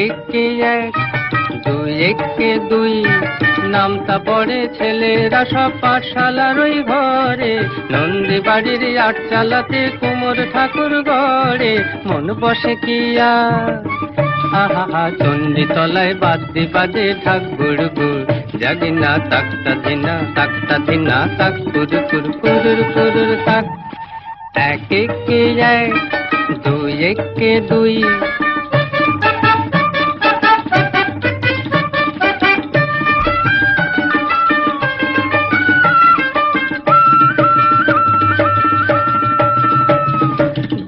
একে এক, দুই একে দুই, নামতা পড়ে ছেলেরা সব পাঠশালার ওই ঘরে। নন্দী বাড়ির আট চালাতে কুমোর ঠাকুর গড়ে, মন বসে কি আর। আহা চণ্ডী তলায় বাদ্যি বাজে ঢাক গুড়গুড়, জাগিনা তাকতা ধিনা তাক কুরুর কুরুর কুরুর তাক। এক একে এক, দুই একে দুই।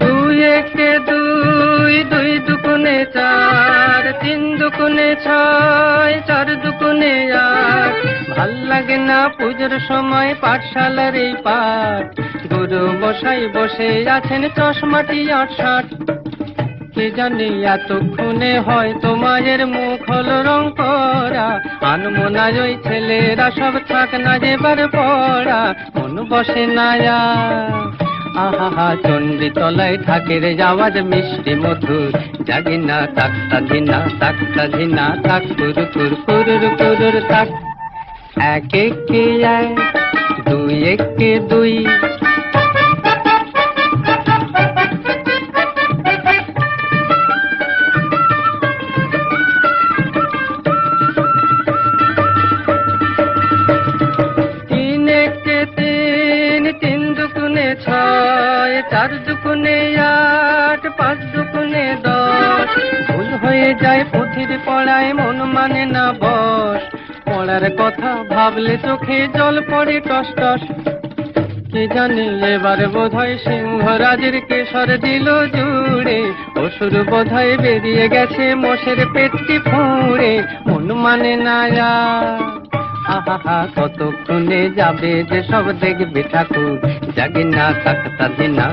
দুই একে দুই, দুই দুগুণে চার, তিন দুগুণে ছয়, চার দুগুণে আট। ভাল লাগে না পুজোর সময় পাঠশালার এই পাঠ, গুরু মশাই বসে আছেন চশমাটি ৮৬। কে জানে এতক্ষণে হয়তো মায়ের মুখ হলো রং করা, আনমনা ওই ছেলেরা সব থাক না যেবার পড়া, মন বসে না আর। আহা চণ্ডী তলায় ঢাকের আওয়াজ মিষ্টি মধুর, জাগিনা তাকতা ধিনা তাক কুরুর কুরুর কুরুর তাক। এক একে এক, দুই একে দুই। তিন একে তিন, তিন দুগুণে ছয়, চার দুগুণে আট, পাঁচ দুগুণে ১০। ভুল হয়ে যায় পুঁথির পড়ায়, মন মানে না বস, পড়ার কথা ভাবলে চোখে জল পড়ে টস টস। কে জানে এবার বোধহয় সিংহরাজের কেশর দিল জুড়ে, অসুর বোধহয় বেরিয়ে গেছে মোষের পেটটি ফুঁড়ে, মন মানে না আর। আহা কতক্ষণে যাবে যে সব দেখবে ঠাকুর, জাগিনা তাকতা ধিনা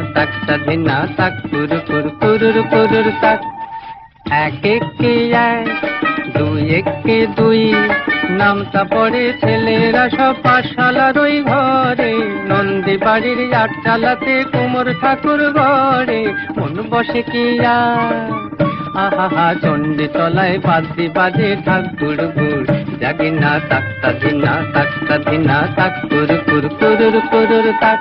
তাক কুরুর কুরুর কুরুর তাক। এক একে এক, দুই একে দুই, নামতা পড়ে ছেলেরা সব পাঠশালার ওই ঘরে। নন্দী বাড়ির আট চালাতে কুমোর ঠাকুর গড়ে, মন বসে কি আর। আহা চণ্ডী তলায় বাদ্যি বাজে ঢাক গুড়গুড়, জাগিনা তাকতা ধিনা তাক কুরুর কুরুর কুরুর তাক।